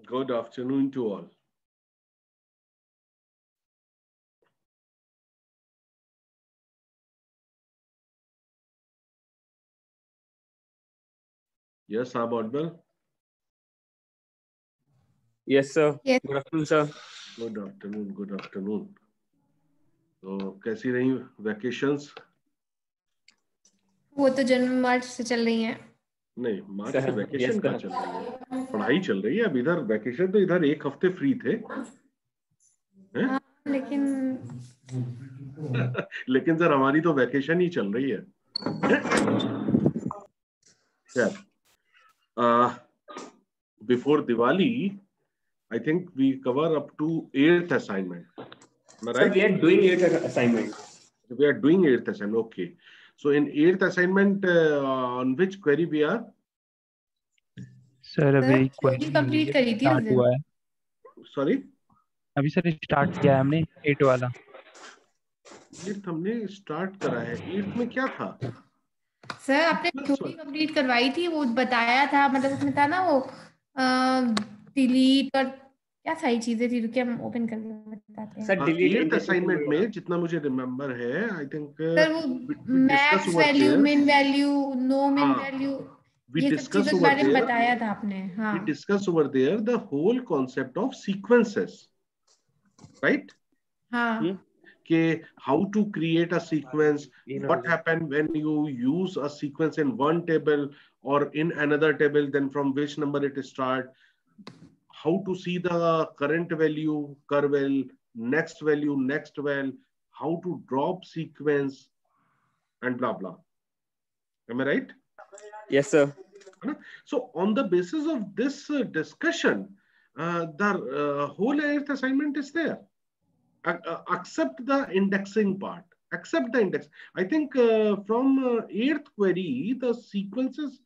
Good afternoon to all. Yes, I'm audible. Yes, sir. Yes. Good afternoon, sir. Good afternoon. Good afternoon. तो कैसी रही vacations? वो तो जनवरी मार्च से चल रही हैं। नहीं, मार्च Sir, से वैकेशन yes, का sir. चल रही है, पढ़ाई चल रही है। अब इधर वैकेशन तो इधर एक हफ्ते फ्री थे हैं? हाँ, लेकिन लेकिन सर हमारी तो वैकेशन ही चल रही है। Before Diwali, I think we cover up to 8th assignment. Am I Sir, right? we are doing 8th assignment. We are doing 8th assignment. Okay. So in 8th assignment, on which query we are? Sir अभी theory complete करी थी उस start दिन। हुआ है। Sorry? अभी sir start किया है हमने 8 वाला। 8th हमने स्टार्ट करा है। 8th में क्या था? सर आपने थ्योरी कंप्लीट करवाई थी, वो बताया था, मतलब उसमें था ना वो डिलीट और क्या सारी चीजें थी, रुकिए हम ओपन करके बताते हैं। Sir, delete 8th index assignment में में जितना मुझे रिमेम्बर है, I think सर वो we discuss max over value, there. मिन वैल्यू, नो मिन हाँ, वैल्यू, we ये सब discuss चीजों के over बारे में there. बताया था आपने। हाँ, We discuss over there the whole concept of sequences, right? हाँ, Okay, how to create a sequence, what happen when you use a sequence in one table or in another table, then from which number it start, how to see the current value, curve, next value, how to drop sequence, and blah blah. Am I right? Yes, sir. So on the basis of this discussion, the whole 8th assignment is there. Accept the indexing part. Accept the index. I think from 8th query, the sequences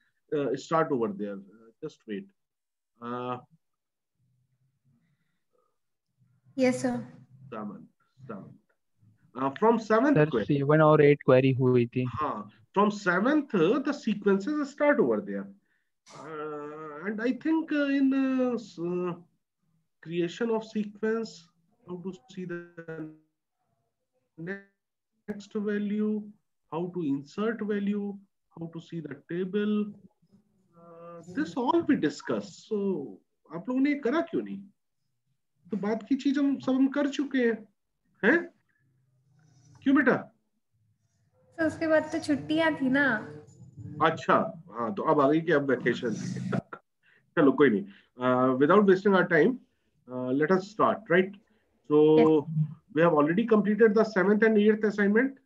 start over there. Just wait. Yes sir. From 7th sir query. 7 और 8 query हुई थी। हाँ, from 7th the sequences start over there. And I think in creation of sequence, how to see the next value, how to insert value, how to see the table, this all we discuss. So आप लोगों ने ये करा क्यों नहीं? तो बात की चीज हम कर चुके हैं? क्यों बेटा? तो उसके बाद तो छुट्टियां थी ना। अच्छा, हाँ, तो अब आ गई कि अब वैकेशन थी। चलो कोई नहीं, without wasting our time, let us start, right? So we have already completed the 7th and 8th assignment.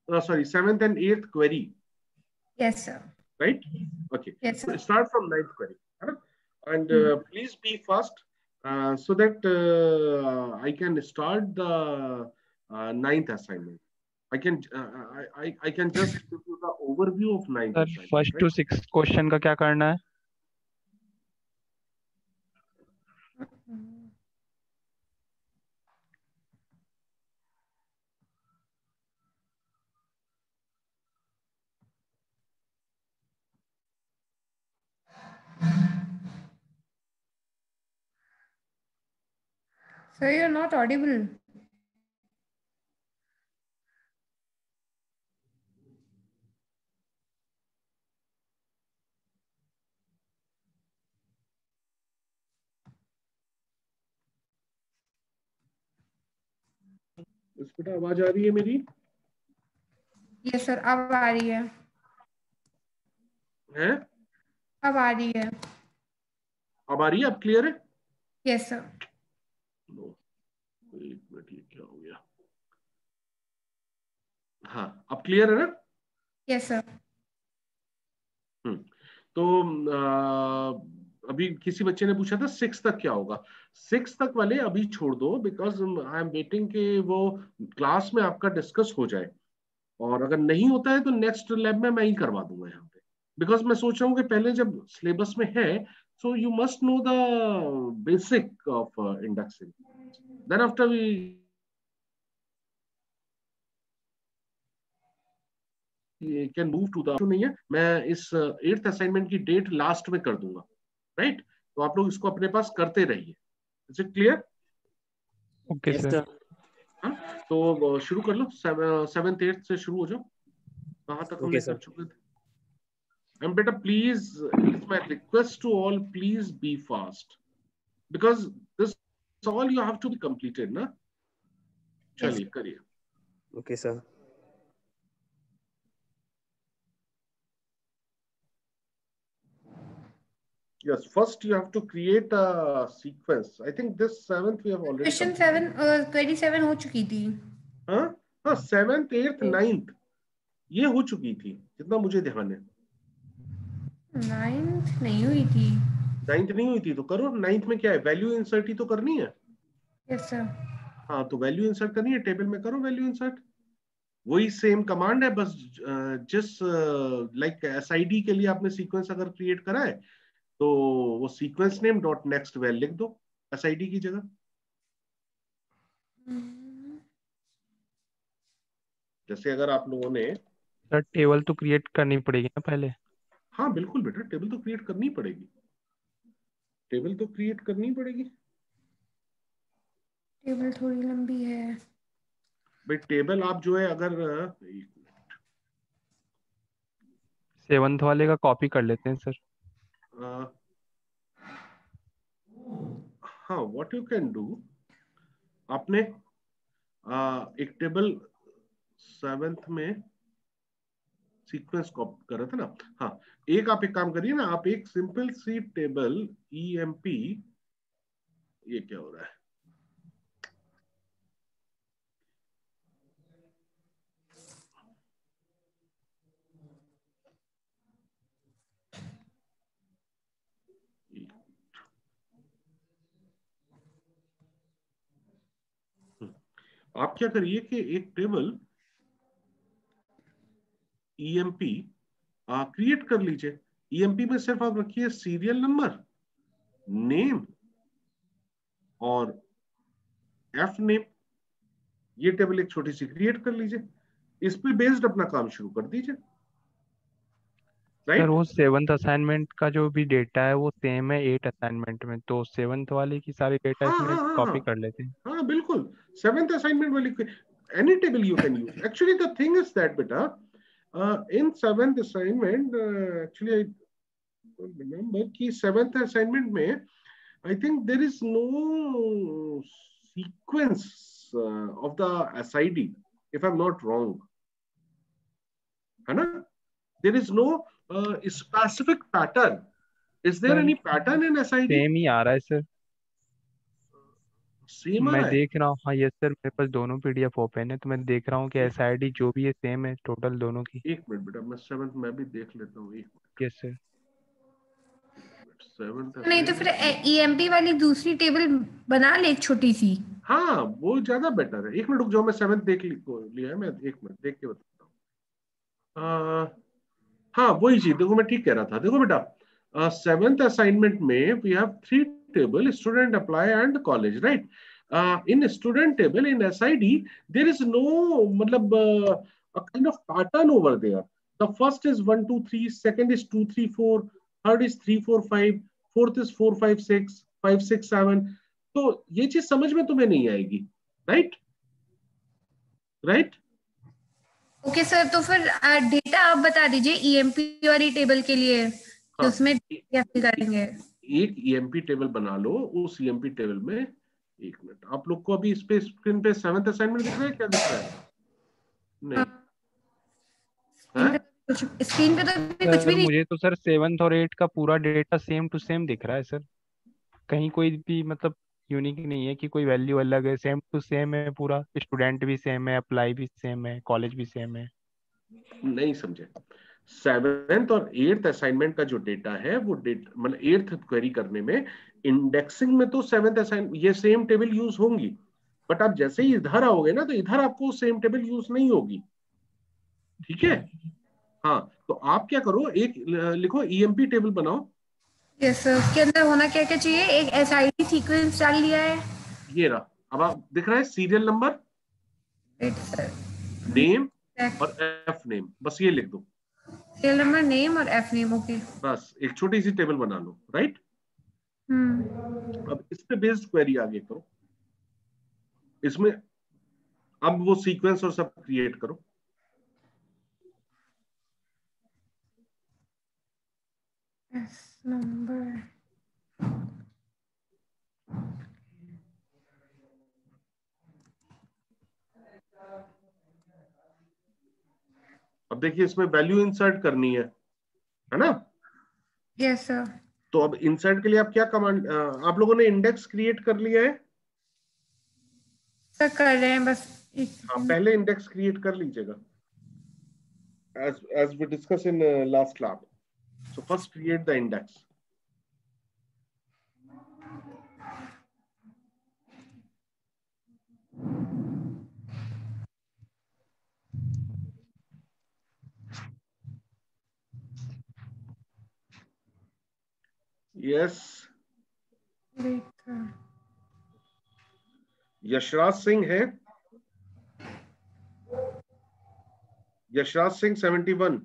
Sorry, 7th and 8th query. Yes, sir. Right? Okay. Yes, So sir. start from 9th query. And please be fast so that I can start the 9th assignment. I can just give you the overview of 9th sir assignment. First to 6 question का क्या करना है? Sir, you're not audible. इस बेटा आवाज आ रही है मेरी? Yes, sir. अब आ रही है। हैं? अब आ रही है। अब आ रही है? अब क्लियर है? Yes, sir. एक मिनट, ये क्या हो गया? हाँ, अब क्लियर है ना? Yes, sir. तो अभी किसी बच्चे ने पूछा था 6 तक क्या होगा। 6 तक वाले अभी छोड़ दो, बिकॉज आई एम वेटिंग कि वो क्लास में आपका डिस्कस हो जाए, और अगर नहीं होता है तो नेक्स्ट लैब में मैं ही करवा दूंगा यहाँ पे, बिकॉज मैं सोच रहा हूँ कि पहले जब सिलेबस में है, so you must know the basic of indexing, then after we can move to the. नहीं है, मैं इस 8th असाइनमेंट की डेट लास्ट में कर दूंगा, राइट? तो आप लोग इसको अपने पास करते रहिए। Is it clear? Okay Yes, sir. sir. तो शुरू कर लो, 7th 8th से शुरू हो जाओ। कहाँ तक हम Okay, लोग sir. कर चुके थे? And beta, please, it's my request to all, please be fast, because this all you have to be completed, na? चलिए करिए। Okay, sir. Yes, first you have to create a sequence. I think this 7th we have already question completed. 27 हो चुकी थी। हाँ हाँ, 7th 8th 9th ये हो चुकी थी, जितना मुझे ध्यान है। 9th नहीं हुई थी। 9th नहीं हुई थी तो करो। 9th में क्या है, वैल्यू इंसर्ट ही तो करनी है। Yes sir. हाँ, तो वैल्यू इंसर्ट करनी है, टेबल में करो वैल्यू इंसर्ट। वही सेम कमांड है, बस जिस लाइक एसआईडी के लिए आपने सीक्वेंस अगर क्रिएट करा है तो वो sequence name dot next val लिख दो एसआईडी की जगह। जैसे अगर आप लोगों ने, सर टेबल तो क्रिएट करनी पड़ेगी ना पहले। हाँ बिल्कुल बेटा, टेबल तो क्रिएट करनी पड़ेगी, टेबल तो क्रिएट करनी पड़ेगी। टेबल थोड़ी लंबी है भाई टेबल आप जो है अगर 7th वाले का कॉपी कर लेते हैं सर। हाँ, व्हाट यू कैन डू, आपने एक टेबल 7th में सीक्वेंस कॉपी करा था ना। हाँ, आप एक काम करिए ना, आप एक सिंपल सी टेबल ईएमपी, ये क्या हो रहा है, आप क्या करिए कि एक टेबल ईएमपी क्रिएट कर लीजिए। ईएमपी में सिर्फ आप रखिए सीरियल नंबर, नेम और एफ नेम। ये टेबल एक छोटी सी क्रिएट कर लीजिए, इस पे बेस्ड अपना काम शुरू कर दीजिए। Sir right? वो 7th असाइनमेंट का जो भी डेटा है वो सेम है 8 असाइनमेंट में, तो 7th वाले की सारी डेटा हाँ इसमें हाँ हाँ कॉपी हाँ कर लेते हैं। हाँ बिल्कुल। 7th असाइनमेंट वाली any table you can use. Actually, the thing is that beta, in 7th assignment, actually I don't remember कि 7th assignment में I think there is no sequence of the SID, if I'm not wrong, है ना? There is no specific pattern. Is there sir any pattern in SID? Same ही आ रहा है sir, same आ मैं रहा है? देख रहा हूँ। हाँ यस सर, मेरे पास दोनों पीडीएफ ओपन है, तो मैं देख रहा हूँ कि एसआईडी जो भी है सेम है टोटल दोनों की। एक मिनट बेटा, मैं 7th में भी देख लेता हूँ। एक यस सर। मिनट, 7th नहीं तो फिर assignment। ईएमपी वाली दूसरी टेबल बना ले छोटी सी। हाँ, वो ज्यादा बेटर है। एक मिनट रुक जाओ, मैं 7th देख लिया है, मैं एक मिनट देख के बताता हूँ। हाँ, वही चीज देखो, मैं ठीक कह रहा था। देखो बेटा, 7th असाइनमेंट में we have 3 table, student, apply and college, right? In student table in SID there is no मतलब a kind of pattern over there. The first is 1 2 3, second is 2 3 4, third is 3 4 5, fourth is 4 5 6 5 6 7। तो ये चीज समझ में तुम्हें नहीं आएगी, right? Right? Okay sir, तो फिर डेटा आप बता दीजिए ईएमपी वाली टेबल के लिए कि हाँ, उसमें क्या फिल करेंगे। एक ईएमपी टेबल बना लो। उस ईएमपी टेबल में, एक मिनट, आप लोग को अभी इस पे स्क्रीन पे 7th असाइनमेंट दिख रहा है? क्या दिख रहा है? नहीं है? स्क्रीन पे तो अभी कुछ सर भी नहीं। मुझे तो सर 7th और 8 का पूरा डेटा सेम टू सेम दिख रहा है सर, कहीं कोई भी मतलब यूनिक नहीं है कि कोई वैल्यू अलग है, सेम टू सेम है पूरा। स्टूडेंट भी सेम है, अप्लाई भी सेम है, कॉलेज भी सेम है। नहीं समझे। 7th और 8th असाइनमेंट का जो डेटा है वो डेटा मतलब 8th क्वेरी करने में इंडेक्सिंग में तो 7th असाइन ये सेम टेबल यूज होंगी, बट आप जैसे ही इधर आओगे ना तो इधर आपको सेम टेबल यूज नहीं होगी। ठीक है? हाँ, तो आप क्या करो, एक लिखो ईएमपी टेबल बनाओ। यस सर, उसके अंदर होना क्या क्या चाहिए? एक एसआईडी सीक्वेंस डाल लिया है। ये रहा, अब आप दिख रहा है serial number, wait sir, name और एफ नेम, बस ये लिख दो। सीरियल नंबर, नेम और एफ नेम। ओके। बस एक छोटी सी टेबल बना लो, राइट? अब इस पे बेस्ड क्वेरी आगे करो, इसमें अब वो सीक्वेंस और सब क्रिएट करो। नंबर अब देखिए इसमें वैल्यू इंसर्ट करनी है ना? Yes sir. तो अब इंसर्ट के लिए आप क्या कमांड, आप लोगों ने इंडेक्स क्रिएट कर लिया है? सर कर रहे हैं बस एक हाँ, सेकंड। पहले इंडेक्स क्रिएट कर लीजिएगा as we discussed in last lab. So first create the index. Yes, wait sir. Yashraj Singh है, Yashraj Singh 71।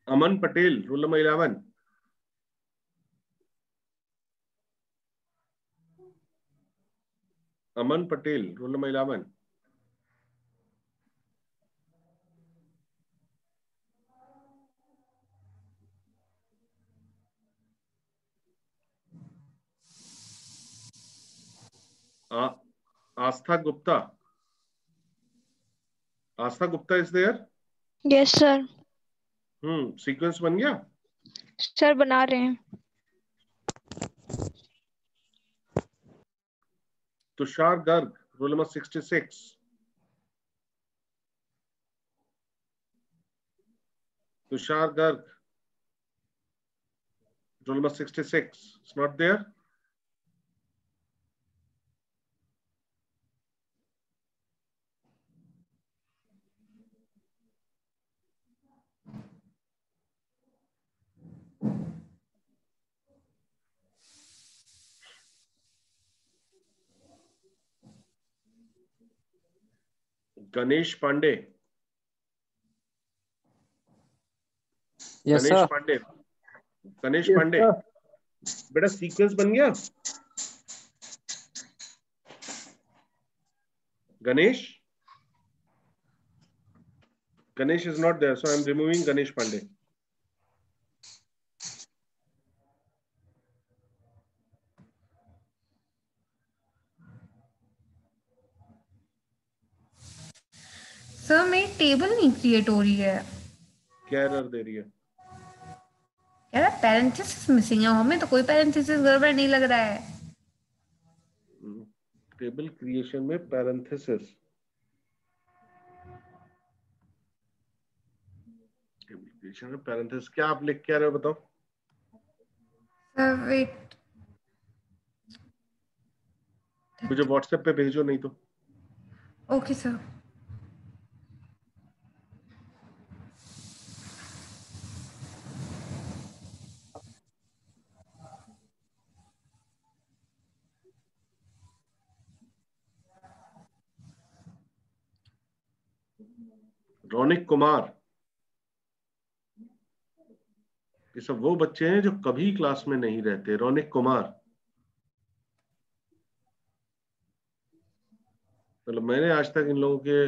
Aman Patel roll number 11। Aman Patel roll number 11। Aastha Gupta, Aastha Gupta is there? Yes sir. Sequence बन गया? सर बना रहे हैं। Tushar Garg roll number 66। Tushar Garg roll number 66 is not there. Ganesh Pandey, yes Ganesh sir. Pandey, Ganesh Pandey बेटा sequence बन गया? Ganesh, Ganesh is not there, so I am removing Ganesh Pandey. Sir मेरी table नहीं क्रिएट हो रही है। क्या एरर दे रही है? यार पैरेंथेसिस मिसिंग है, हमें तो कोई पैरेंथेसिस गड़बड़ नहीं लग रहा है। टेबल क्रिएशन में पैरेंथेसिस, टेबल क्रिएशन में पैरेंथेसिस क्या आप लिख क्या रहे हो बताओ? सर वेट, मुझे व्हाट्सएप पे भेजो नहीं तो। Okay sir. रौनिक कुमार, ये सब वो बच्चे हैं जो कभी क्लास में नहीं रहते। रौनिक कुमार, मतलब मैंने आज तक इन लोगों के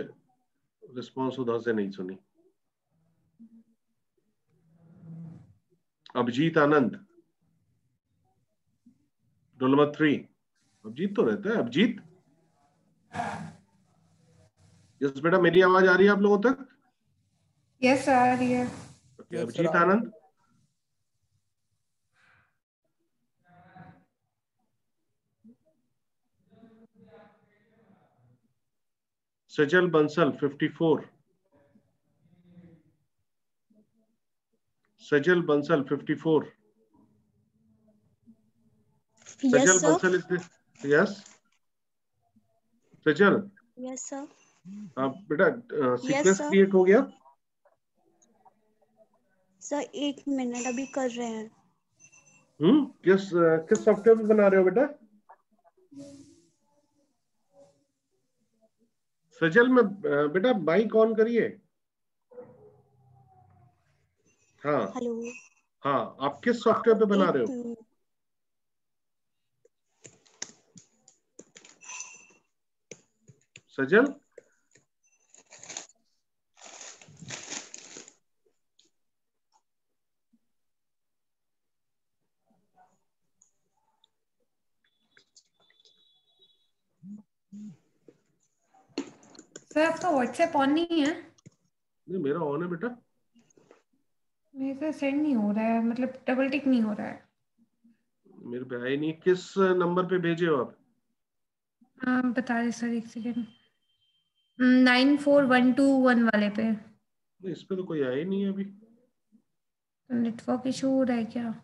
रिस्पॉन्स उधर से नहीं सुनी। अभिजीत आनंद रोल नंबर 3। अभिजीत तो रहता है। अभिजीत, यस बेटा मेरी आवाज आ रही है आप लोगों तक? यस आ रही है। अभिजीत आनंद, सजल बंसल 54। सजल बंसल 54। सजल Yes, sir. Bansal is yes Sajal Yes, sir. बेटा Yes, सीक्वेंस sir. क्रिएट हो गया? सर 1 मिनट अभी कर रहे हैं। किस सॉफ्टवेयर पे बना रहे हो बेटा? सजल में बेटा माइक ऑन करिए। हाँ हेलो। हाँ, आप किस सॉफ्टवेयर पे बना रहे हो? एक सजल सर आपका व्हाट्सएप ऑन नहीं है? नहीं, मेरा ऑन है बेटा। मेरे से सेंड नहीं हो रहा है, मतलब डबल टिक नहीं हो रहा है। मेरे पे आए नहीं। किस नंबर पे भेजे हो आप? बता रहे सर, एक सेकेंड। 94121 वाले पे। नहीं, इस पे तो कोई आया ही नहीं है अभी। तो नेटवर्क इशू हो रहा है क्या?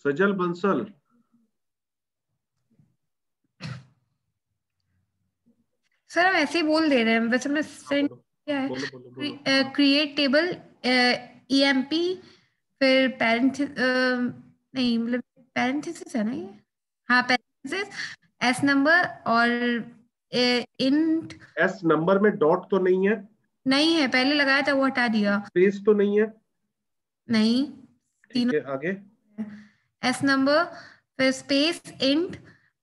सजल बंसल सर हम ऐसे ही बोल दे रहे हैं, वैसे हमने सेंड बोलो किया है। बोलो बोलो बोलो। क्रिएट टेबल EMP, फिर नहीं मतलब पैरेंथेसिस है ना ये? हाँ पैरेंथेसिस, एस नंबर और इंट। एस नंबर में डॉट तो नहीं है? नहीं है, पहले लगाया था वो हटा दिया। स्पेस तो नहीं है? नहीं, ठीक तीनों। है, आगे। एस नंबर, फिर स्पेस इंट,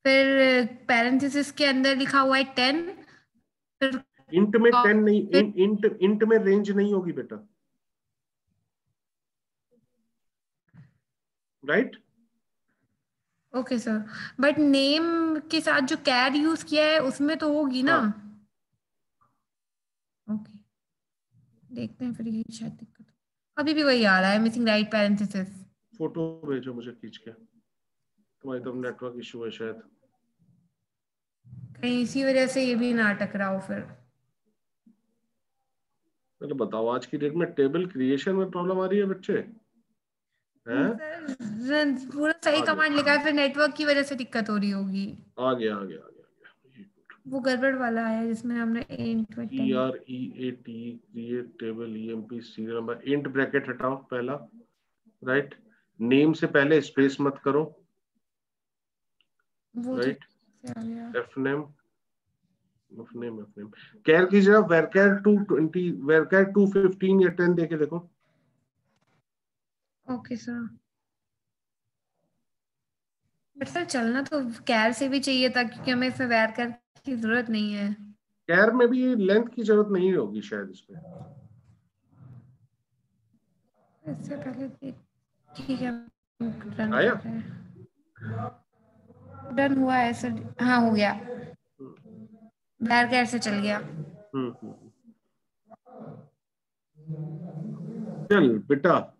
फिर पैरेंथेसिस के अंदर लिखा हुआ है 10, फिर इंट में 10 नहीं, फिर इंट में रेंज नहीं होगी बेटा, right? Okay sir, but name के साथ जो कैर यूज किया है उसमें तो होगी ना? हाँ। ओके, देखते हैं फिर, ये शायद दिक्कत। अभी भी वही आ रहा है, मिसिंग राइट पैरेंथेसिस। फोटो भेजो मुझे खींच के, तुम्हारी तरफ नेटवर्क इशू है शायद। कहीं इसी वजह से ये भी ना अटक रहा हो फिर। चलो बताओ, आज की डेट में टेबल क्रिएशन में प्रॉब्लम आ रही है बच्चे? हैं? सर पूरा सही आ गया कमांड लिखा है, फिर नेटवर्क की वजह से दिक्कत हो रही होगी। आ गया आ गया आ गया। वो गड़बड़ वाला है जिसमें हमने इंट में 10। CREAT create table EMP serial number, int bracket हटाओ पहला, राइट? नेम से पहले स्पेस मत करो, वो तो राइट? से आ गया। एफनेम कैर की जगह वेरकैर 220 वेरकैर 215 या 10 देके देखो। ओके सर, बट सर चलना तो कैर से भी चाहिए था, क्योंकि हमें इसमें वैर कर की जरूरत नहीं है। कैर में भी लेंथ की जरूरत नहीं होगी शायद इसमें। इससे पहले ठीक है, रन आया? कर रहे हैं। डन हुआ है सर, हाँ हो गया, वैर कैर से चल गया। चल बेटा,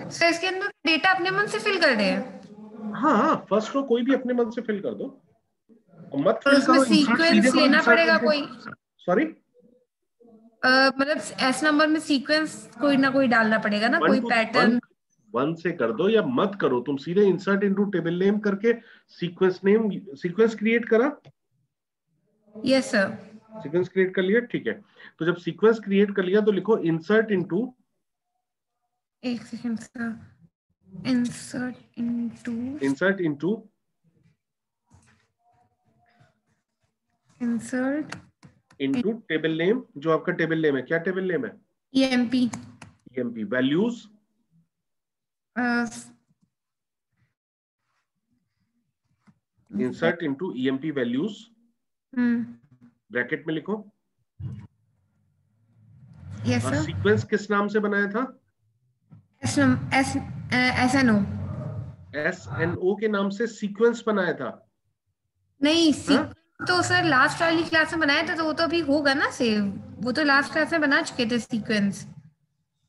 सर इसके अंदर डेटा अपने मन से फिल कर रहे हैं? हाँ फर्स्ट रो कोई भी अपने मन से फिल कर दो, और मत और फिल उसमें करो, इंसर्ट सीधे सीक्वेंस करो, लेना इंसर्ट पड़ेगा इनटू। कोई? सॉरी, मतलब एस नंबर में सीक्वेंस कोई ना कोई डालना पड़ेगा ना, कोई पैटर्न? वन से कर दो या मत करो, तुम सीधे इंसर्ट इनटू टेबल नेम करके सीक्वेंस क्रिएट करा। Yes sir. सीक्वेंस क्रिएट कर लिया, ठीक है। तो जब सीक्वेंस क्रिएट कर लिया तो लिखो इंसर्ट इनटू, एक second sir, insert into table name, जो आपका टेबल नेम है, क्या टेबल नेम है? EMP values, insert into EMP values, bracket में लिखो। यस और सर। सीक्वेंस किस नाम से बनाया था? SNO। SNO के नाम से सीक्वेंस बनाया था। नहीं, हाँ? तो सर लास्ट वाली क्लास में बनाया था, तो वो तो अभी होगा ना सेव, वो तो लास्ट क्लास में बना चुके थे सीक्वेंस।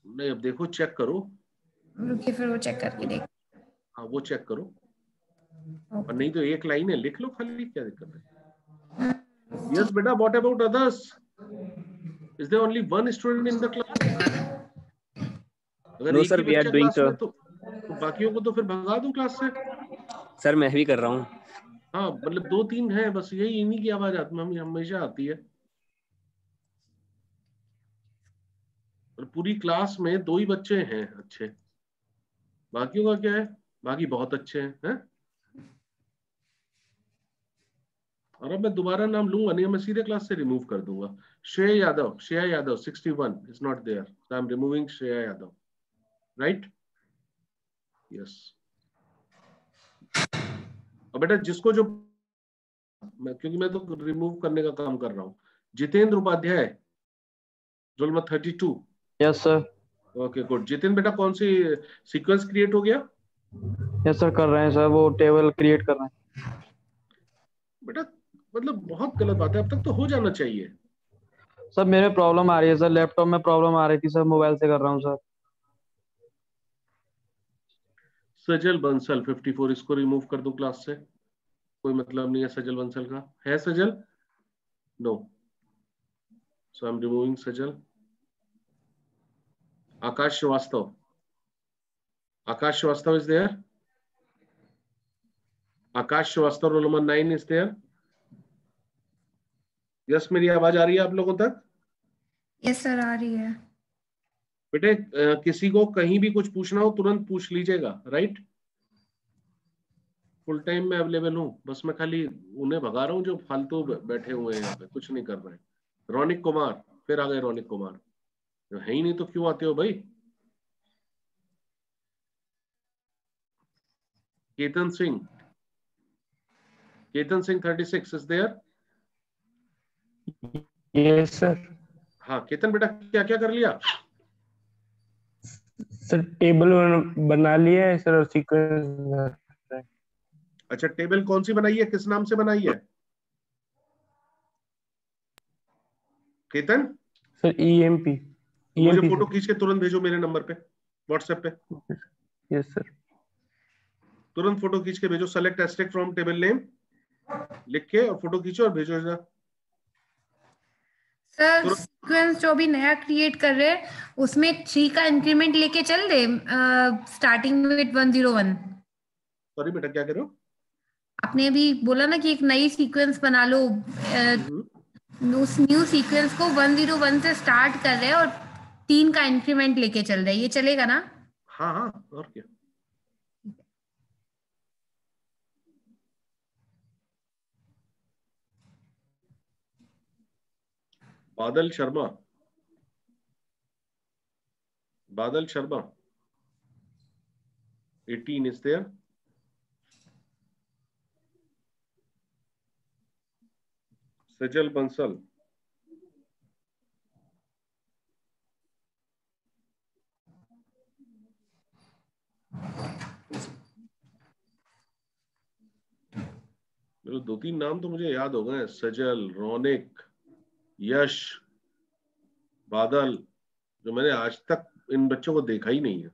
नहीं, अब देखो, चेक करो। रुकिए फिर वो चेक करके देख। हाँ वो चेक करो, और नहीं तो एक लाइन है, लिख लो खाली, क्या दिक्कत है? यस बेटा, what about others? Is there only one student in the class? अगर No एक sir, ही we are बच्चा doing क्लास में sir. तो बाकियों को तो फिर भगा दूं क्लास से। सर मैं भी कर रहा हूँ। हाँ मतलब 2-3 हैं बस, यही इन्हीं की आवाज हमेशा आती है। और पूरी क्लास में 2 ही बच्चे हैं अच्छे, बाकियों का क्या है? बाकी बहुत अच्छे हैं। और अब मैं दोबारा नाम लूंगा नहीं, मैं सीधे क्लास से रिमूव कर दूंगा। Shreya Yadav 61 is not there, so I am removing Shreya Yadav, right? Yes. अब बेटा जिसको जो क्योंकि मैं तो रिमूव करने का काम कर रहा हूँ। Jitendra Upadhyay, roll number 32। Yes sir. Okay good. Jitendra बेटा कौन सी सीक्वेंस क्रिएट हो गया? यस सर कर रहे हैं सर, वो टेबल क्रिएट कर रहे हैं। बेटा मतलब बहुत गलत बात है, अब तक तो हो जाना चाहिए। सर मेरे प्रॉब्लम आ रही है सर, लैपटॉप में प्रॉब्लम आ रही थी सर, मोबाइल से कर रहा हूँ सर। सजल बंसल 54, इसको रिमूव कर दो क्लास से, कोई मतलब नहीं है सजल बंसल का। है Sajal? No, so I am removing Sajal. Aakash Srivastava, Aakash Srivastava is there? Aakash Srivastava roll number 9 is there? Yes, मेरी आवाज आ रही है आप लोगों तक? यस सर आ रही है। बेटे किसी को कहीं भी कुछ पूछना हो तुरंत पूछ लीजिएगा, राइट? फुल टाइम में अवेलेबल हूँ, बस मैं खाली उन्हें भगा रहा हूँ जो फालतू बैठे हुए हैं यहाँ पे, कुछ नहीं कर रहे हैं। रौनिक कुमार, फिर आ गए रौनिक कुमार, जो है ही नहीं तो क्यों आते हो भाई? Ketan Singh, Ketan Singh 36 is there? Yes sir. हाँ केतन बेटा क्या क्या कर लिया? सर टेबल बना लिया है सर, और सीक्वेंस। अच्छा टेबल कौन सी बनाई है, किस नाम से बनाई है केतन? Sir EMP. मुझे फोटो खींच के तुरंत भेजो मेरे नंबर पे, व्हाट्सएप पे। Yes sir. तुरंत फोटो खींच के भेजो, select asterisk from table name लिख के और फोटो खींचो और भेजो जरा। सर सीक्वेंस जो भी नया क्रिएट कर रहे हैं उसमें 3 का इंक्रीमेंट लेके चल दे, स्टार्टिंग विद 101। सॉरी बेटा क्या कर रहे हो? आपने अभी बोला ना कि एक नई सीक्वेंस बना लो, उस न्यू सीक्वेंस को 101 से स्टार्ट कर रहे हैं और 3 का इंक्रीमेंट लेके चल रहे हैं, ये चलेगा ना? हाँ हाँ और क्या। बादल शर्मा, बादल शर्मा 18 is there? सजल बंसल, मेरे 2-3 नाम तो मुझे याद हो गए, सजल, रौनिक, यश, बादल, जो मैंने आज तक इन बच्चों को देखा ही नहीं है।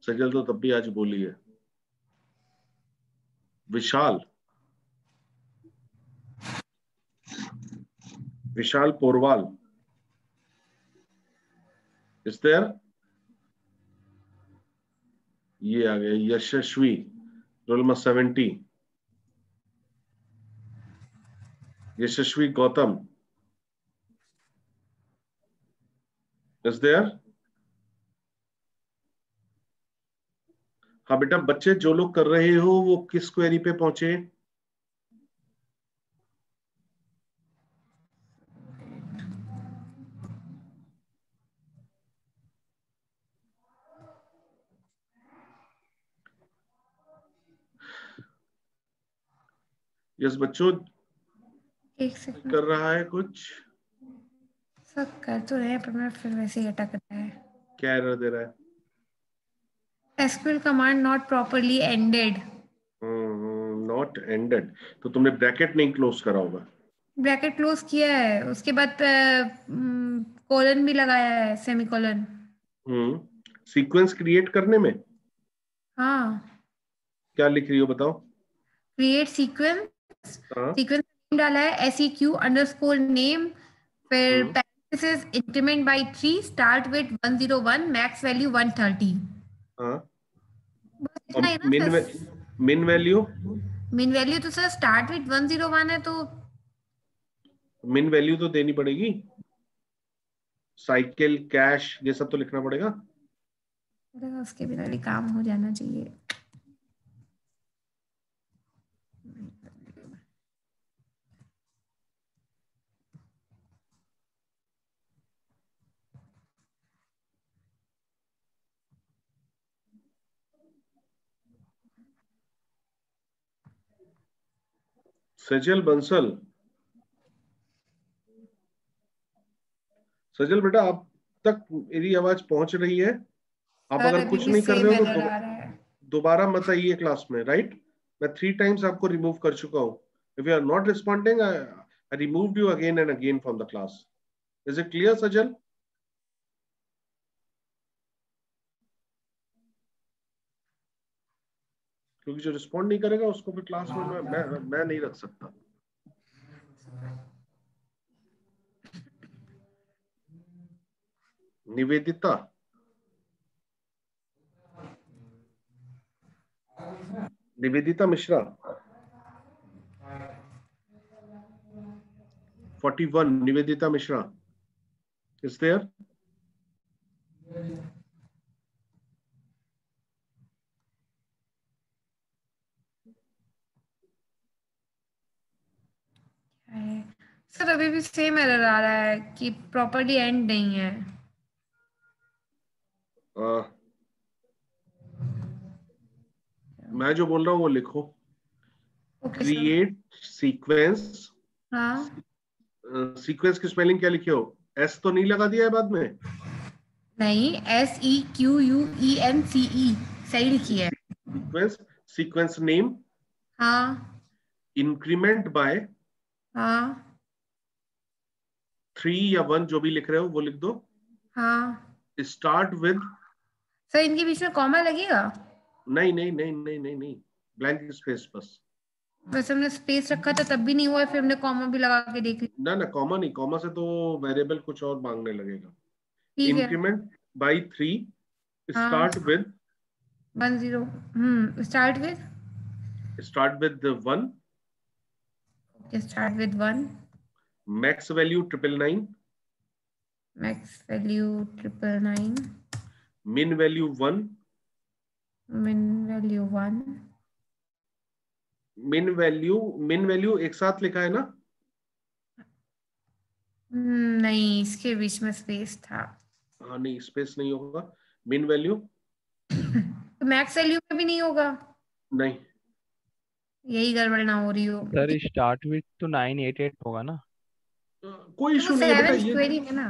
सजल तो तब भी आज बोली है। विशाल, विशाल पोरवाल इस देयर? ये आ गया यशस्वी, रोल नंबर 70। यशस्वी गौतम इस देयर? हाँ बेटा बच्चे जो लोग कर रहे हो वो किस क्वेरी पे पहुंचे? यस बच्चों, एक सेकंड कर रहा है कुछ? सब कर तो रहे हैं पर मैं फिर वैसे ही अटक रहा है। क्या एरर दे रहा है? SQL command not properly ended. Not ended, तो तुमने ब्रैकेट नहीं क्लोज करा होगा। ब्रैकेट क्लोज किया है, उसके बाद कोलन भी लगाया है, सेमीकोलन। सीक्वेंस क्रिएट करने में हाँ क्या लिख रही हो बताओ? क्रिएट सीक्वेंस, सीक्वेंस नेम डाला है SEQ_name, फिर This is increment by 3, start with 101, max value 130. हाँ, बस इतना ही ना मिन सर? मिन वैल्यू, मिन वैल्यू तो सर स्टार्ट विथ 101 है, तो मिन वैल्यू तो देनी पड़ेगी। साइकिल, कैश, ये सब तो लिखना पड़ेगा। उसके बिना भी काम हो जाना चाहिए। सजल बंसल, सजल बेटा आप तक मेरी आवाज पहुंच रही है? आप सर अगर अभी कुछ भी नहीं कर सेम रहे हो एरर तो आ रहा है। दोबारा मत आइए क्लास में, राइट? मैं 3 टाइम्स आपको रिमूव कर चुका हूँ। If you are not responding, I removed you again and again from the class. Is it clear Sajal? क्योंकि जो रिस्पॉन्ड नहीं करेगा उसको फिर क्लास में मैं नहीं रख सकता। Nivedita, Nivedita Mishra, 41, Nivedita Mishra is there? Sir अभी भी सेम एरर आ रहा है कि प्रॉपर्ली एंड नहीं है। मैं जो बोल रहा हूँ वो लिखो। Okay sir. क्रिएट सीक्वेंस, हाँ सीक्वेंस की स्पेलिंग क्या लिखे हो? एस तो नहीं लगा दिया है बाद में? नहीं, SEQUENCE सही लिखी है। सीक्वेंस, सीक्वेंस नेम, हाँ इंक्रीमेंट बाय हाँ 3 या 1 जो भी लिख रहे हो वो लिख दो। हाँ। स्टार्ट विद, सर इनके बीच में कॉमा लगेगा? नहीं नहीं नहीं नहीं नहीं नहीं, ब्लैंक स्पेस बस। वैसे हमने स्पेस रखा था तब भी नहीं हुआ, फिर हमने कॉमा भी लगा के देख लिया। ना ना, कॉमा नहीं, कॉमा से तो वेरिएबल कुछ और मांगने लगेगा। ठीक है। इंक्रीमेंट बाय 3, हाँ start with, 10, start with 1, start with 1, max value 999, max value 999, मिन value 1, min value 1। Min value एक साथ लिखा है ना? नहीं, इसके बीच में स्पेस था। हाँ नहीं, स्पेस नहीं होगा। मिन वैल्यू तो मैक्स वैल्यू में भी नहीं होगा? नहीं, यही गड़बड़ ना हो रही हो। सर स्टार्ट विथ तो 988 होगा ना? कोई तो वो इशू नहीं है बेटा। 7 ये क्वेरी है ना।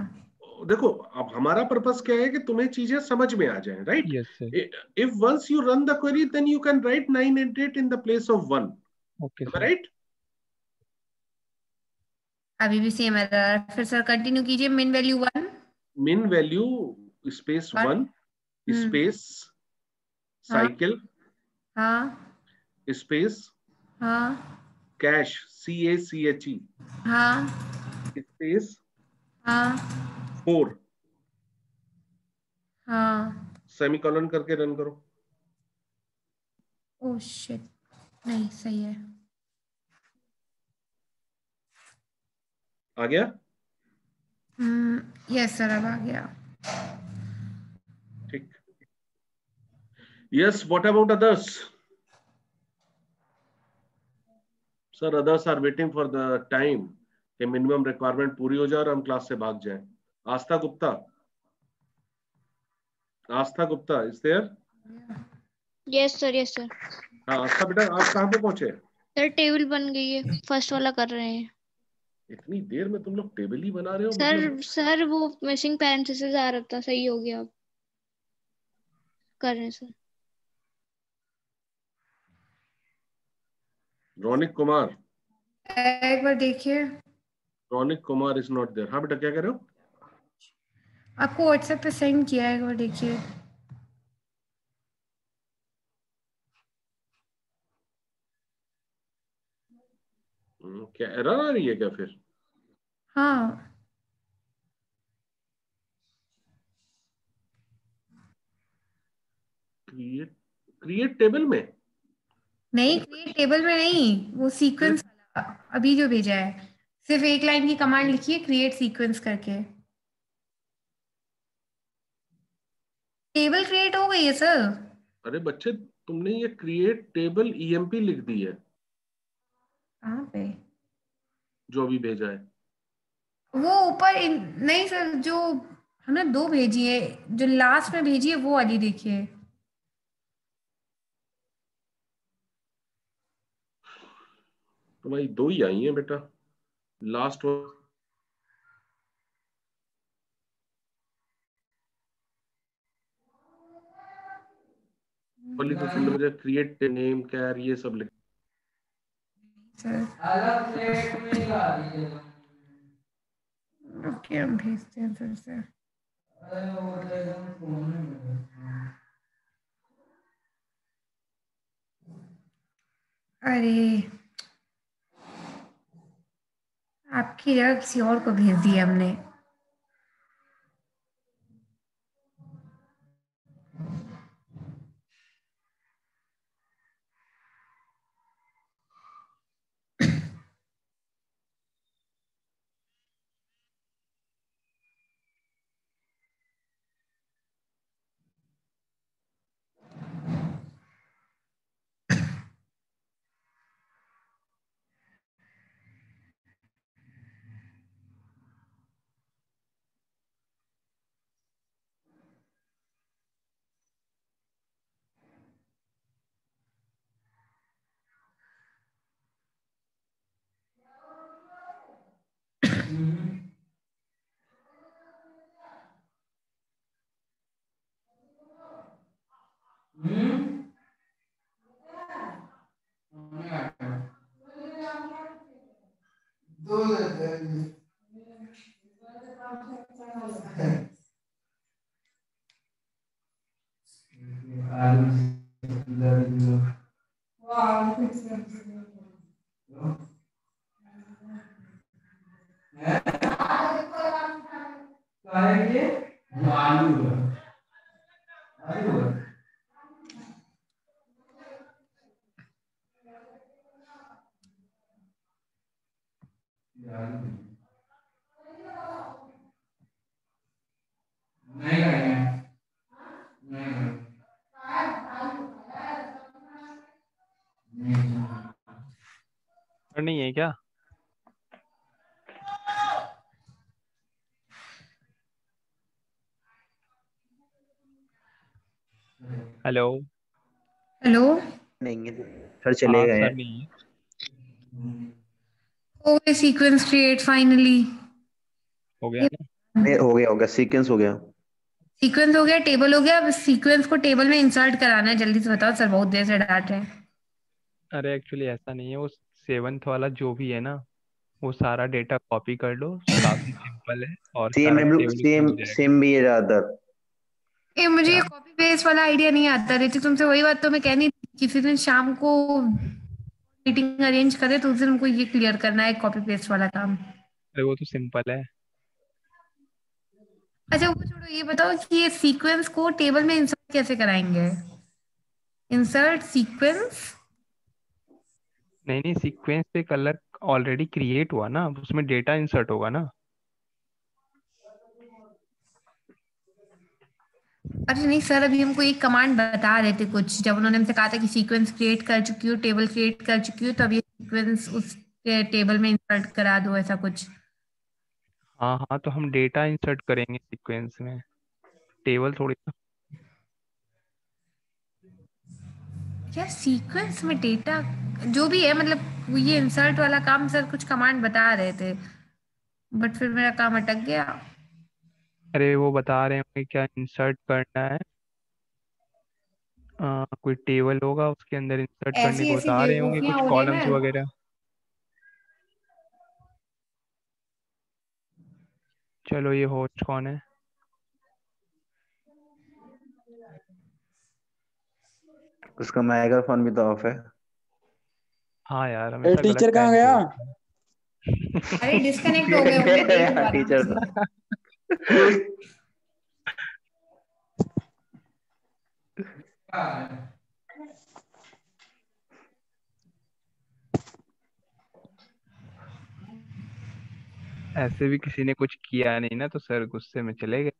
देखो, अब हमारा पर्पस क्या है कि तुम्हें चीजें समझ में आ जाए, right? Yes sir. If once you run the query then you can write 988 in the place of 1, okay am I sir. right? अभी भी सेम एरर। फिर सर कंटिन्यू कीजिए। Min value 1, min value space 1 space हाँ cycle हाँ space हाँ cache, CACHE हाँ space हाँ 4 हाँ। सेमीकोलन करके रन करो। ओह शिट, नहीं सही है। आ गया? यस सर, अब आ गया। ठीक। Yes, what about others? Sir others are waiting for the time कि मिनिमम रिक्वायरमेंट पूरी हो जाए और हम क्लास से भाग जाए। Aastha Gupta, Aastha Gupta is there? Yes sir, yes sir. हाँ आस्था बेटा, आप कहाँ पे पहुंचे? सर टेबल बन गई है, फर्स्ट वाला कर रहे हैं। इतनी देर में तुम लोग टेबल ही बना रहे हो? मतलब सर सर वो मिसिंग पैरेंथेसिस आ रहा था, सही हो गया अब। कर रहे हैं सर। रौनिक कुमार, एक बार देखिए। Raunik Kumar is not there. हाँ बेटा, क्या कह रहे हो? आपको व्हाट्सएप पे सेंड किया है, एक बार देखिए। क्या एरर आ रही है क्या फिर? हाँ क्रिएट क्रिएट टेबल में? नहीं, क्रिएट टेबल में नहीं, वो सीक्वेंस वाला अभी जो भेजा है, सिर्फ एक लाइन की कमांड लिखी है, क्रिएट सीक्वेंस करके। टेबल क्रिएट हो गई है सर। अरे बच्चे, तुमने ये क्रिएट टेबल ईएमपी लिख दी है कहाँ पे? जो अभी भेजा है। वो ऊपर नहीं सर, जो हमने दो भेजी है, जो लास्ट में भेजी है वो वाली देखिए। तो भाई दो ही आई हैं बेटा, लास्ट वाली तो तुमने मुझे क्रिएट नेम कैर ये सब लिख। सर ओके, हम भेजते हैं फिर से। अरे आपकी जगह किसी और को भेज दिया हमने। नहीं है क्या? हेलो। हेलो। नहीं है सर, चले हाँ गए सर, हैं। नहीं है। हो गए सीक्वेंस क्रिएट फाइनली। हो गया ना? नहीं, हो गया सीक्वेंस हो गया। सीक्वेंस हो गया, टेबल हो गया, अब सीक्वेंस को टेबल में इंसर्ट कराना है, जल्दी से बताओ सर, बहुत देर से डांट रहे हैं। अरे एक्चुअली ऐसा नहीं है, वो सेवन्थ वाला जो भी है ना, वो सारा डेटा कॉपी कर लो, काफी सिंपल है और सेम सारा है, टेबल उसमें सेम हो जाएगा। सेम भी है ज्यादातर। ए, मुझे ये क्या? कॉपी पेस्ट वाला आइडिया नहीं आता रहती तुमसे, वही बात तो मैं कहनी थी, किसी दिन शाम को मीटिंग अरेंज करे तो उस दिन हमको ये क्लियर करना है कॉपी पेस्ट वाला काम। अरे वो तो सिंपल है। अच्छा वो छोड़ो, ये बताओ कि ये सीक्वेंस को टेबल में इंसर्ट कैसे कराएंगे? Insert sequence. नहीं नहीं, सीक्वेंस पे कलर ऑलरेडी क्रिएट हुआ ना, उसमें डेटा इंसर्ट होगा ना। अरे नहीं सर, अभी हमको एक कमांड बता रहे थे कुछ, जब उन्होंने हमसे कहा था कि सीक्वेंस क्रिएट कर चुकी हो, टेबल क्रिएट कर चुकी हो, तो अब ये सीक्वेंस उस टेबल में इंसर्ट करा दो, ऐसा कुछ। हाँ हाँ, तो हम डेटा इंसर्ट करेंगे सीक्वेंस में, टेबल थोड़ी ना। क्या सीक्वेंस में डेटा जो भी है, मतलब ये इंसर्ट वाला काम सर कुछ कमांड बता रहे थे, बट फिर मेरा काम अटक गया। अरे वो बता रहे होंगे क्या इंसर्ट करना है। कोई टेबल होगा, उसके अंदर इंसर्ट करने ऐसी को ऐसी बता रहे होंगे, बेवकूफियां कुछ हो रही कॉलम्स ना। वगैरह। चलो, ये होस्ट कौन है? उसका माइक्रोफोन भी तो ऑफ है। हाँ यार, हमेशा गलत टीचर कहाँ टाइम पे गया? होता है। अरे डिस्कनेक्ट हो गए होंगे, देख लो आराम टीचर से। ऐसे भी किसी ने कुछ किया नहीं ना, तो सर गुस्से में चले गए।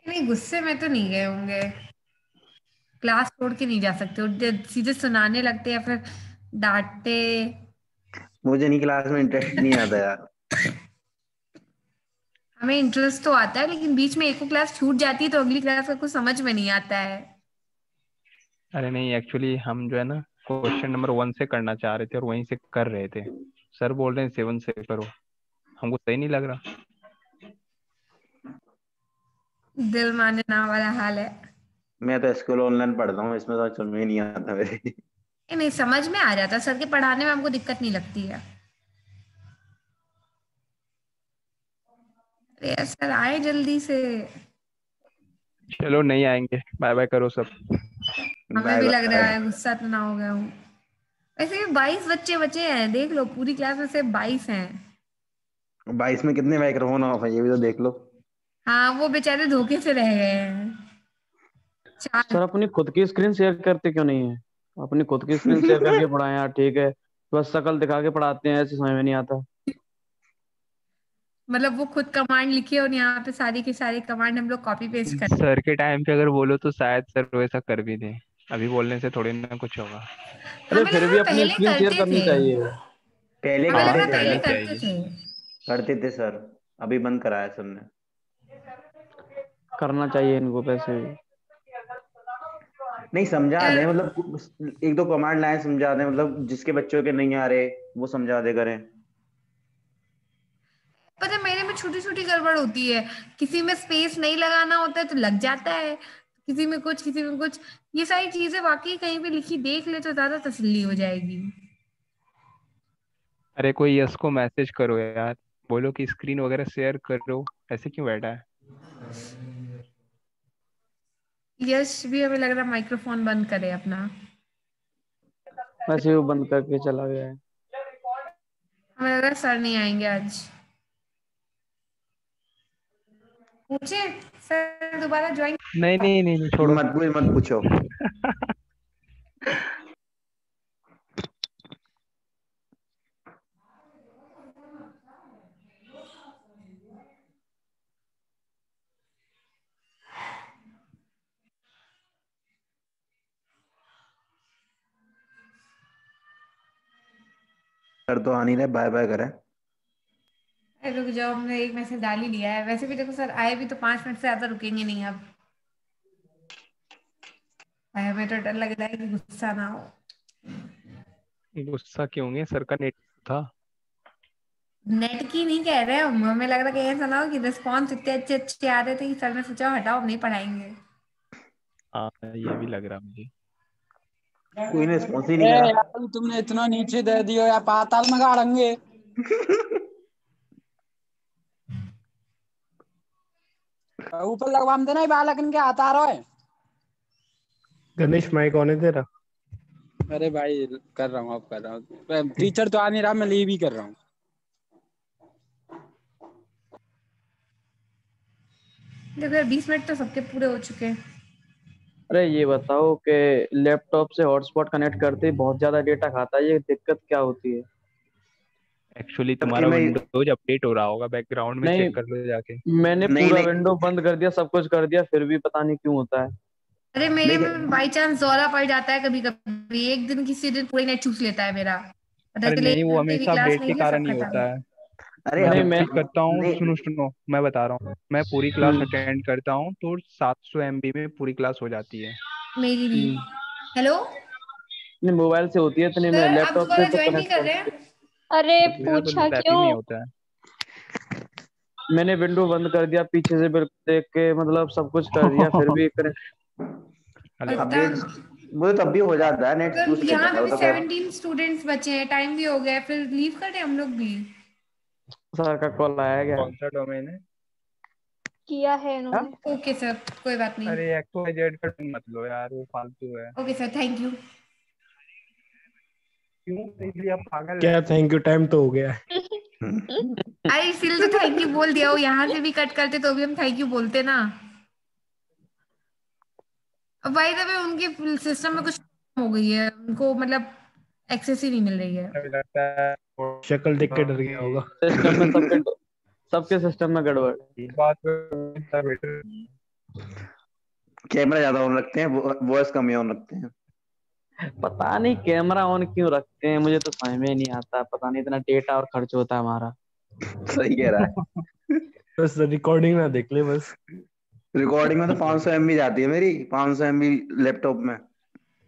नहीं, गुस्से में तो नहीं गए होंगे। क्लास छोड़ के नहीं जा सकते, सीधे सुनाने लगते या फिर डांटते। मुझे नहीं, क्लास में इंटरेस्ट नहीं आता यार। हमें इंटरेस्ट तो आता है, लेकिन बीच में एक को क्लास छूट जाती है तो अगली क्लास का कुछ समझ में नहीं आता है। अरे नहीं, एक्चुअली हम जो है ना क्वेश्चन नंबर 1 से करना चाह रहे थे और वहीं से कर रहे थे। सर बोल रहे हैं 7 से करो, हमको सही नहीं लग रहा। दिल माने ना वाला हाल है। मैं तो स्कूल ऑनलाइन पढ़ता हूँ, इसमें तो समझ में नहीं आता मेरे। नहीं, समझ में आ जाता, सर के पढ़ाने में हमको दिक्कत नहीं लगती है। अरे यार, सर आए जल्दी से। चलो नहीं आएंगे, बाय बाय करो सब। हमें बाय भी लग रहा बाय। है, गुस्सा तो ना हो गया हूँ। वैसे भी 22 बच्चे बचे हैं, देख लो, पूरी क्लास में से 22 हैं। 22 में कितने माइक्रोफोन ऑफ है ये भी तो देख लो। हाँ, वो बेचारे धोखे से रह गए हैं। 4। सर अपनी खुद की स्क्रीन शेयर करते क्यों नहीं है? अपनी खुद की स्क्रीन शेयर करके पढ़ाएं यार, ठीक है। बस शक्ल दिखा के पढ़ाते हैं, ऐसे समझ में नहीं आता। मतलब वो खुद कमांड लिखे और यहाँ पे सारी के सारी कमांड हम लोग कॉपी पेस्ट कर। सर के टाइम पे अगर बोलो तो शायद सर वैसा कर भी दे, अभी बोलने से थोड़ी ना कुछ होगा। अरे हमें लग फिर रहा भी है अपनी पहले स्क्रीन शेयर करते करनी थे। चाहिए। पहले हमें लग हाँ रहा करते है थे पहले करनी सर। करते चाहिए। थे। करते थे सर, अभी बंद कराया सर ने। करना चाहिए इनको पैसे भी। नहीं समझा यार, दें, मतलब एक दो कमांड लाइन समझा दें, मतलब जिसके बच्चों के नहीं आ रहे वो समझा दे करें। पता है, मेरे में छोटी छोटी गड़बड़ होती है। किसी में स्पेस नहीं लगाना होता है तो लग जाता है, किसी में कुछ, किसी में कुछ। ये सारी चीजें वाकई कहीं पे लिखी देख ले तो ज्यादा तसल्ली हो जाएगी। अरे कोई यश को मैसेज करो यार, बोलो कि स्क्रीन वगैरह शेयर करो, ऐसे क्यों बैठा है। यश भी हमें लग रहा है माइक्रोफोन बंद करे अपना। वैसे ही वो बंद करके चला गया है। हमें लग रहा है सर नहीं आएंगे आज। पूछे सर दोबारा ज्वाइन। नहीं नहीं नहीं, नहीं छोड़ो। मत पूछो। सर तो आ नहीं रहे, बाय बाय करें। अरे रुक जाओ, हमने एक मैसेज डाल ही लिया है। वैसे भी देखो, सर आए भी तो 5 मिनट से ज्यादा रुकेंगे नहीं अब। हमें तो डर लग रहा है कि गुस्सा ना हो। गुस्सा क्यों होंगे, सर का नेट था। नेट की नहीं कह रहे हम, हमें लग रहा है कि ऐसा ना हो कि रिस्पॉन्स इतने अच्छे अच्छे आ रहे थे कि सर ने सोचा हटाओ, हम नहीं पढ़ाएंगे। हाँ ये भी लग रहा मुझे। कोई ने रिस्पॉन्स ही ए नहीं करा। यार तुमने इतना नीचे दे दियो यार, पाताल में गाड़ेंगे। ऊपर लगवा देना, ये बालक इनके आता रहा है। गणेश माइक ऑन है तेरा? अरे भाई कर रहा हूँ, अब कर रहा हूँ। टीचर तो आ नहीं रहा, मैं लीव ही कर रहा हूँ। देखो यार, 20 मिनट तो सबके पूरे हो चुके हैं। अरे ये बताओ कि लैपटॉप से हॉटस्पॉट कनेक्ट करते ही बहुत ज्यादा डेटा खाता है, ये दिक्कत क्या होती है? एक्चुअली जबकि तुम्हारा मैं विंडोज अपडेट हो रहा होगा, बैकग्राउंड में नहीं, चेक कर लो जाके। मैंने नहीं पूरा नहीं विंडो बंद कर दिया, सब कुछ कर दिया, फिर भी पता नहीं क्यों होता है। अरे मेरे नहीं में बाई चांस दौरा पड़ जाता है कभी कभी, एक दिन किसी दिन पूरे नेट चूस लेता है मेरा। पता अरे चले नहीं, 1 वो घंटे की हमेशा क्लास अपडेट नहीं के लिया, सब कारण ही खत्म। होता है। अरे मैं नहीं जब मैं भी करता हूँ, नहीं सुनो मैं बता रहा हूँ, मैं पूरी क्लास हम्म, अटेंड करता हूँ तो 700 MB में पूरी क्लास हो जाती है। मेरी भी। हम्म, हेलो नहीं मोबाइल से होती है इतने में, सर, आप लैपटॉप से दोबारा तो ज्वाइन नहीं कनेक्ट कर रहे करके। हैं? अरे मेरा तो पूछा लैपी में क्यों? होता है। मैंने विंडो बंद कर दिया पीछे से, बिल्कुल देख के, मतलब सब कुछ कर दिया, फिर भी कनेक्ट। हेलो। पता। अपडेट वो तो तब भी हो जाता है, नेट सर चूस लेता यहाँ है पे वो भी तो खैर। 17 स्टूडेंट्स बचे हैं, टाइम भी हो गया है, फिर लीव करें हम लोग भी? सर का कॉल आया क्या? कौन सा डोमेन है? किया है हाँ? इन्होंने। ओके सर, कोई बात नहीं। अरे XYZ का तुम मत लो यार, वो फालतू है। Okay sir, thank you. क्यों, इसलिए आप पागल है। क्या थैंक यू, टाइम तो हो गया है। अरे इसीलिए तो थैंक यू बोल दिया हो, यहाँ से भी कट करते तो भी हम थैंक यू बोलते ना। बाय द वे उनके सिस्टम में कुछ हो गई है, उनको मतलब एक्सेस ही नहीं मिल रही है। मुझे लगता है शक्ल देख के डर गया होगा। सिस्टम में सबके सिस्टम में गड़बड़ है। इस बात पे बेटर कैमरा ज्यादा ऑन रखते हैं, वॉइस कम ऑन रखते हैं। पता नहीं कैमरा ऑन क्यों रखते हैं, मुझे तो समझ में नहीं आता। पता नहीं, इतना डेटा और खर्च होता है हमारा। सही कह रहा है। बस रिकॉर्डिंग ना देख ले बस। रिकॉर्डिंग में तो 500 MB जाती है मेरी, 500 MB लैपटॉप में।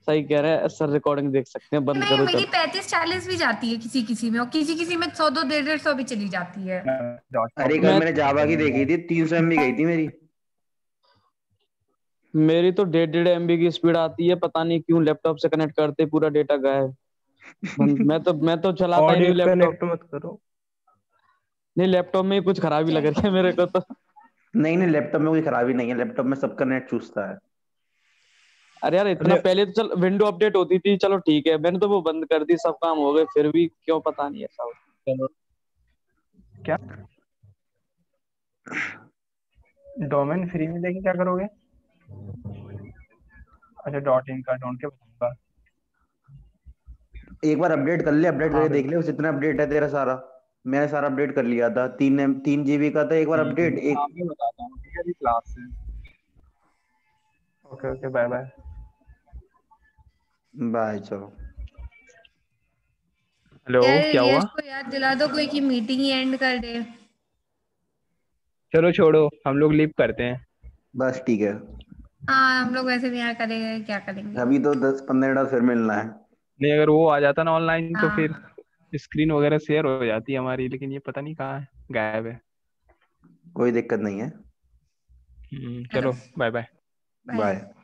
सही कह रहे हैं सर, रिकॉर्डिंग देख सकते हैं, बंद नहीं, करो मेरी चलो। 35-40 भी जाती है किसी किसी में, और किसी किसी में 100, 200, 150 भी चली जाती है। अरे कल मैंने जावा की देखी थी, 300 MB गई थी मेरी। मेरी तो 1.5 MB की स्पीड आती है, पता नहीं क्यों। लैपटॉप से कनेक्ट करते पूरा डेटा गायब। मैं तो चलाता ही नहीं ऑडियो लैपटॉप। कनेक्ट मत करो। नहीं, लैपटॉप में ही कुछ खराबी लग रही है मेरे को तो। नहीं नहीं, लैपटॉप में कोई खराबी नहीं है, लैपटॉप में सबका नेट चूसता है। अरे यार, इतना पहले तो चल विंडो अपडेट होती थी, चलो ठीक है, मैंने तो वो बंद कर दी, सब काम हो गए, फिर भी क्यों पता नहीं ऐसा होता। चलो क्या डोमेन फ्री में लेके क्या करोगे? अच्छा .in का ढूंढ के बताऊंगा। एक बार अपडेट कर ले, अपडेट हाँ करके देख ले जितना अपडेट है तेरा सारा। मैंने सारा अपडेट कर लिया था, 3 GB का था। एक बार अपडेट एक हाँ मैं बताता हूँ, ठीक है अभी क्लास से। Okay okay, bye bye. Bye. चलो हेलो, यार क्या हुआ? यश को याद दिला दो कोई कि मीटिंग ही एंड कर दे। चलो छोड़ो, हम लोग लीव करते हैं। बस ठीक है, हाँ, हम लोग वैसे भी यहाँ करेंगे, क्या करेंगे। अभी तो 10-15 मिनट फिर मिलना है। नहीं, अगर वो आ जाता ना ऑनलाइन तो हाँ, फिर स्क्रीन वगैरह शेयर हो जाती है हमारी, लेकिन ये पता नहीं कहाँ है, गायब है। कोई दिक्कत नहीं है। चलो चलो बाय बाय। बाय। बाय।